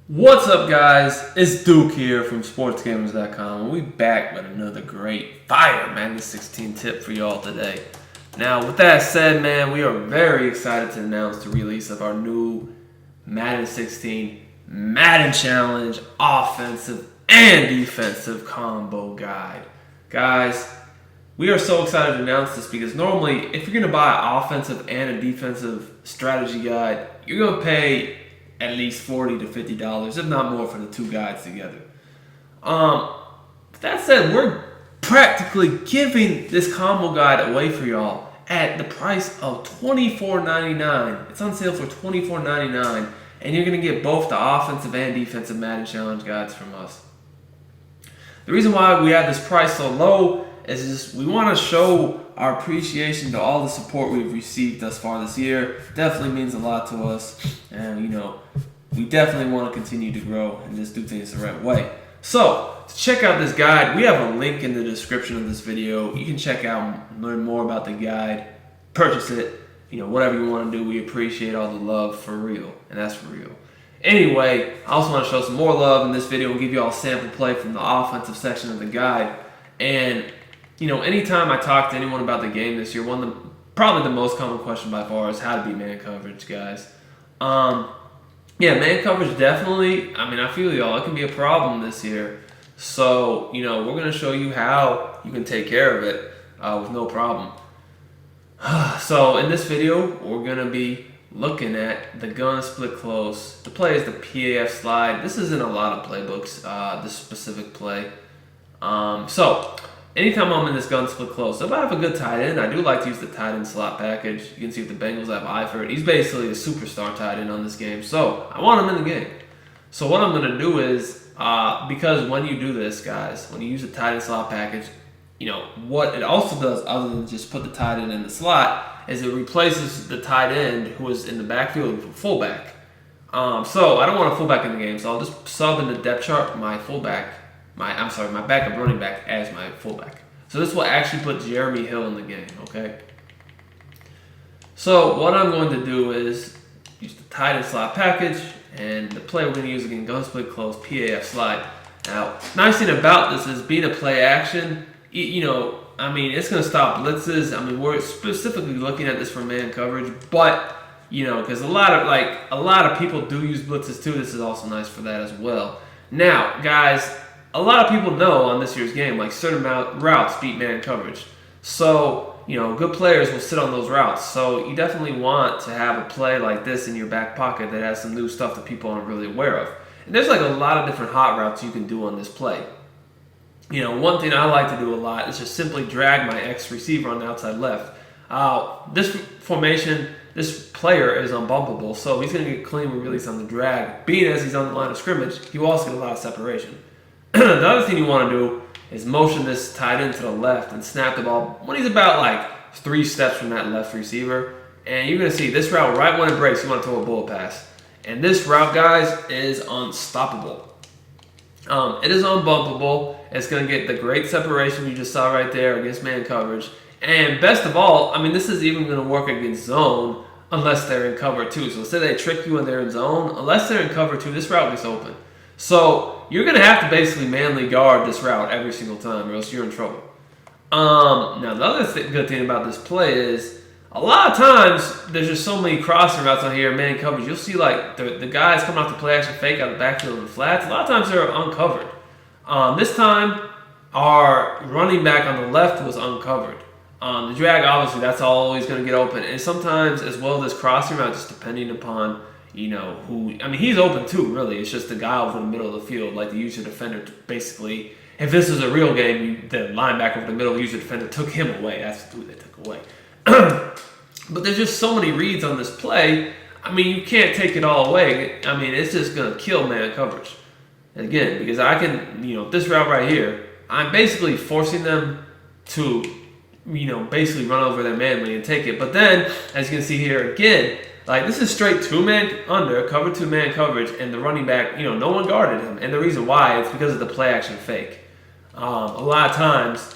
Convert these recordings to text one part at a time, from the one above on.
What's up, guys? It's Duke here from Sportsgamerz.com, and we back with another great fire Madden 16 tip for y'all today. Now, with that said, man, we are very excited to announce the release of our new Madden 16 Madden Challenge offensive and defensive combo guide. Guys, we are so excited to announce this because normally, if you're going to buy an offensive and a defensive strategy guide, you're going to pay at least $40 to $50, if not more, for the two guides together. That said, we're practically giving this combo guide away for y'all at the price of $24.99. It's on sale for $24.99, and you're going to get both the offensive and defensive Madden Challenge guides from us. The reason why we have this price so low is just we want to show our appreciation to all the support we've received thus far this year. Definitely means a lot to us, and we definitely want to continue to grow and just do things the right way. So to check out this guide, we have a link in the description of this video. You can check out and learn more about the guide, purchase it, whatever you want to do. We appreciate all the love for real, and that's for real. Anyway, I also want to show some more love in this video and give you all a sample play from the offensive section of the guide. And anytime I talk to anyone about the game this year, probably the most common question by far is how to beat man coverage, guys. Yeah, man coverage definitely, I feel y'all, it can be a problem this year. So, we're going to show you how you can take care of it with no problem. So, in this video, we're going to be looking at the gun split close. The play is the PAF slide. This is in a lot of playbooks, this specific play. So, anytime I'm in this gun split close, if I have a good tight end, I do like to use the tight end slot package. You can see if the Bengals have Eifert. He's basically a superstar tight end on this game, so I want him in the game. So what I'm going to do is, because when you do this, guys, when you use the tight end slot package, what it also does, other than just put the tight end in the slot, is it replaces the tight end who is in the backfield with a fullback. So I don't want a fullback in the game, so I'll just sub in the depth chart my my backup running back as my fullback. So this will actually put Jeremy Hill in the game, okay? So what I'm going to do is use the tight end slot package, and the play we're going to use again, gun split close, PAF slide. Now, nice thing about this is being a play action, it's going to stop blitzes. We're specifically looking at this for man coverage, but, because a lot of people do use blitzes too, this is also nice for that as well. Now, guys, a lot of people know on this year's game, certain routes beat man coverage. So, good players will sit on those routes. So you definitely want to have a play like this in your back pocket that has some new stuff that people aren't really aware of. And there's a lot of different hot routes you can do on this play. One thing I like to do a lot is just simply drag my X receiver on the outside left. This formation, this player is unbumpable, so he's going to get clean release on the drag. Being as he's on the line of scrimmage, he will also get a lot of separation. The other thing you want to do is motion this tight end to the left and snap the ball when he's about 3 steps from that left receiver. And you're going to see this route, right when it breaks, you want to throw a bullet pass. And this route, guys, is unstoppable. It is unbumpable. It's going to get the great separation you just saw right there against man coverage. And best of all, this is even going to work against zone unless they're in cover 2. So say they trick you when they're in zone. Unless they're in cover 2, this route gets open. So you're going to have to basically manly guard this route every single time or else you're in trouble. Now, the other good thing about this play is a lot of times there's just so many crossing routes on here in man coverage. You'll see the guys coming off the play action fake out of the backfield in the flats. A lot of times they're uncovered. This time our running back on the left was uncovered. The drag, obviously, that's always going to get open. And sometimes as well this crossing route, just depending upon who, he's open too, really. It's just the guy over the middle of the field, the user defender, basically. If this is a real game, the linebacker over the middle, the user defender took him away. That's who they took away. But there's just so many reads on this play. You can't take it all away. It's just going to kill man coverage. Again, because I can, this route right here, I'm basically forcing them to, basically run over their manly and take it. But then, as you can see here again, this is straight 2-man under, cover 2-man coverage, and the running back, no one guarded him. And the reason why is because of the play action fake. A lot of times,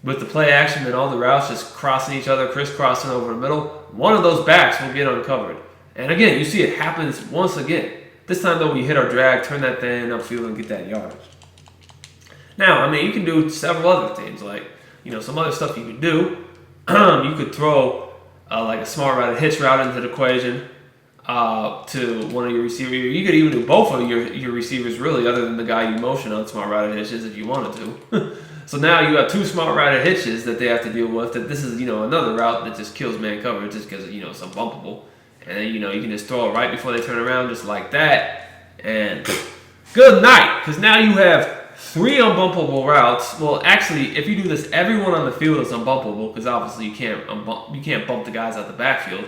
with the play action and all the routes just crossing each other, crisscrossing over the middle, one of those backs will get uncovered. And again, you see it happens once again. This time though, we hit our drag, turn that thing upfield and get that yardage. Now, I mean, you can do several other things, like, some other stuff you could do. You could throw like a smart route, a hitch route into the equation to one of your receivers. You could even do both of your receivers, really, other than the guy you motion on smart routed hitches if you wanted to. So now you have two smart routed hitches that they have to deal with. That this is, another route that just kills man coverage just because, it's unbumpable. And then, you can just throw it right before they turn around just like that. And good night, because now you have 3 unbumpable routes. Well, actually, if you do this, everyone on the field is unbumpable because obviously you can't bump the guys out the backfield.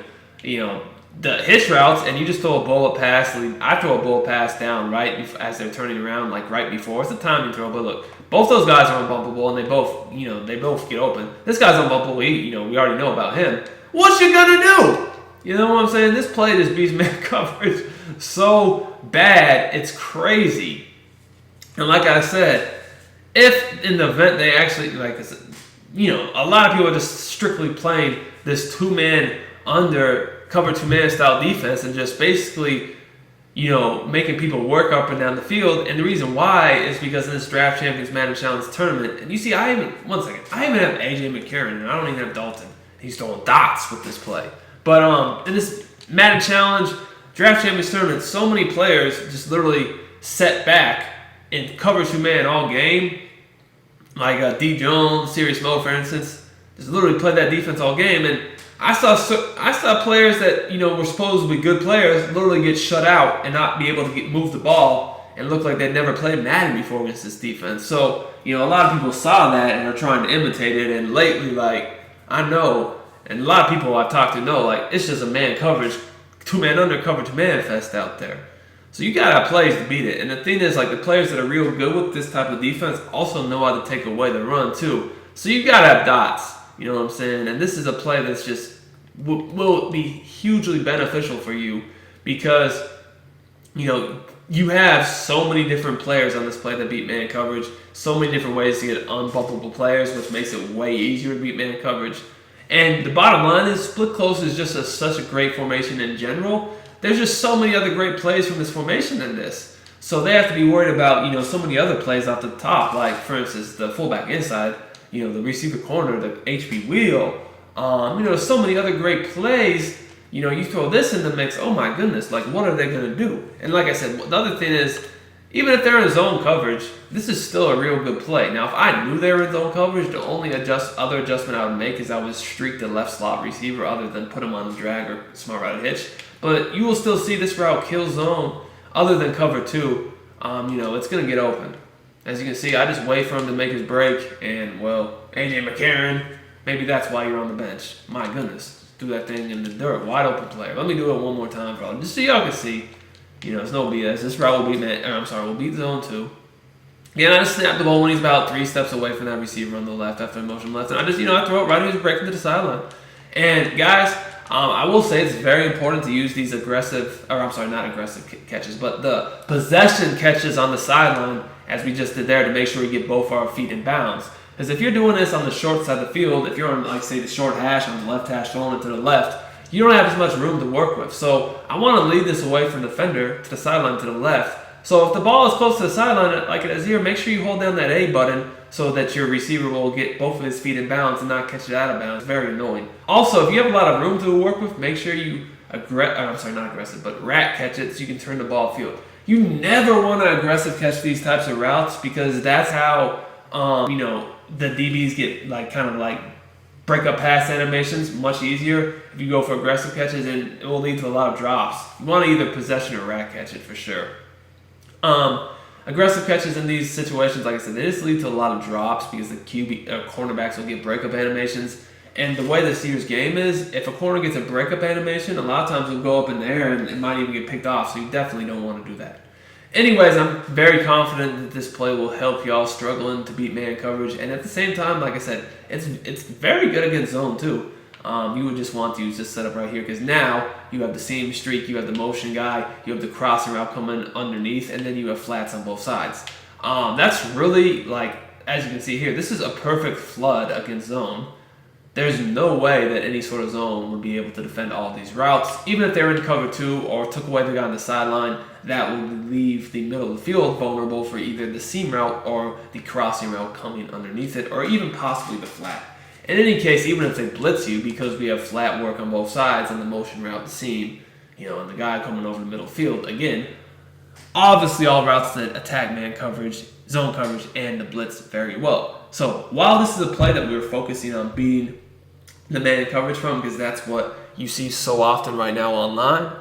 The hitch routes, and you just throw a bullet pass. I throw a bullet pass down right as they're turning around, like right before. It's a timing throw, but look, both those guys are unbumpable, and they both get open. This guy's unbumpable. We already know about him. What you gonna do? You know what I'm saying? This play just beats man coverage so bad, it's crazy. And like I said, if in the event they actually, a lot of people are just strictly playing this 2-man under cover 2-man style defense and just basically, making people work up and down the field. And the reason why is because in this Draft Champions Madden Challenge tournament, and you see, I even have AJ McCarron, and I don't even have Dalton. He's throwing dots with this play. But in this Madden Challenge Draft Champions tournament, so many players just literally set back and cover 2-man all game. Like D. Jones, Serious Mo, for instance, just literally played that defense all game. And I saw players that were supposed to be good players literally get shut out and not be able to move the ball and look like they'd never played Madden before against this defense. So a lot of people saw that and are trying to imitate it. And lately, I know, and a lot of people I've talked to know, it's just a man coverage, 2-man under cover 2-man fest out there. So you gotta have plays to beat it. And the thing is, the players that are real good with this type of defense also know how to take away the run too. So you gotta have dots. You know what I'm saying? And this is a play that's just will be hugely beneficial for you because, you have so many different players on this play that beat man coverage, so many different ways to get unbumpable players, which makes it way easier to beat man coverage. And the bottom line is split close is just such a great formation in general. There's just so many other great plays from this formation than this. So they have to be worried about, so many other plays off the top, like, for instance, the fullback inside, the receiver corner, the HP wheel. So many other great plays. You throw this in the mix, oh my goodness, what are they going to do? And like I said, the other thing is, even if they're in zone coverage, this is still a real good play. Now, if I knew they were in zone coverage, the only other adjustment I would make is I would streak the left slot receiver other than put him on the drag or smart route hitch. But you will still see this route kill zone other than cover 2. It's going to get open. As you can see, I just wait for him to make his break, and, well, AJ McCarron, maybe that's why you're on the bench. My goodness. Do that thing in the dirt. Wide open player. Let me do it one more time, bro. Just so y'all can see. It's no BS. This route will beat zone 2. Again, I just snap the ball when he's about 3 steps away from that receiver on the left after motion left. And I just, I throw it right as he's breaking to the sideline. And, guys, I will say it's very important to use these not aggressive catches, but the possession catches on the sideline, as we just did there, to make sure we get both our feet in bounds. Because if you're doing this on the short side of the field, if you're on, say, the short hash, on the left hash, throwing it to the left, you don't have as much room to work with. So I want to lead this away from the defender to the sideline to the left. So if the ball is close to the sideline, like it is here, make sure you hold down that A button so that your receiver will get both of his feet in bounds and not catch it out of bounds. It's very annoying. Also, if you have a lot of room to work with, make sure you rat catch it so you can turn the ball field. You never want to aggressive catch these types of routes because that's how the DBs get break up pass animations much easier if you go for aggressive catches, and it will lead to a lot of drops. You want to either possession or rat catch it for sure. Aggressive catches in these situations, like I said, they just lead to a lot of drops because the cornerbacks will get breakup animations. And the way the Steelers game is, if a corner gets a breakup animation, a lot of times it'll go up in the air and it might even get picked off. So you definitely don't want to do that. Anyways, I'm very confident that this play will help y'all struggling to beat man coverage. And at the same time, like I said, it's very good against zone too. You would just want to use this setup right here because now you have the seam streak, you have the motion guy, you have the crossing route coming underneath, and then you have flats on both sides. That's really, as you can see here, this is a perfect flood against zone. there's no way that any sort of zone would be able to defend all these routes. Even if they were in cover 2 or took away the guy on the sideline, that would leave the middle of the field vulnerable for either the seam route or the crossing route coming underneath it, or even possibly the flat. In any case, even if they blitz you, because we have flat work on both sides and the motion route, the seam, and the guy coming over the middle field, again, obviously all routes that attack man coverage, zone coverage, and the blitz very well. So while this is a play that we were focusing on beating the man coverage from, because that's what you see so often right now online,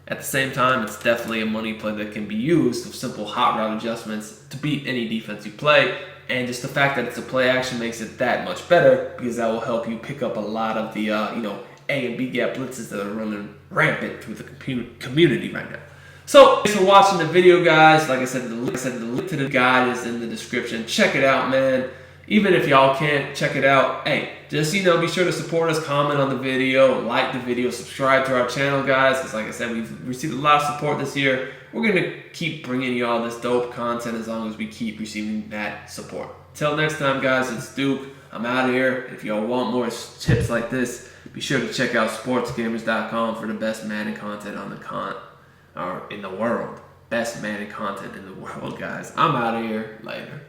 at the same time, it's definitely a money play that can be used with simple hot route adjustments to beat any defense you play. And just the fact that it's a play action makes it that much better, because that will help you pick up a lot of the A and B gap blitzes that are running rampant through the community right now. So thanks for watching the video, guys. Like I said, the link to the guide is in the description. Check it out, man. Even if y'all can't check it out, hey, just be sure to support us, comment on the video, like the video, subscribe to our channel, guys. Because like I said, we've received a lot of support this year. We're gonna keep bringing y'all this dope content as long as we keep receiving that support. Till next time, guys, it's Duke. I'm out of here. If y'all want more tips like this, be sure to check out sportsgamerz.com for the best Madden content in the world. Best Madden content in the world, guys. I'm out of here. Later.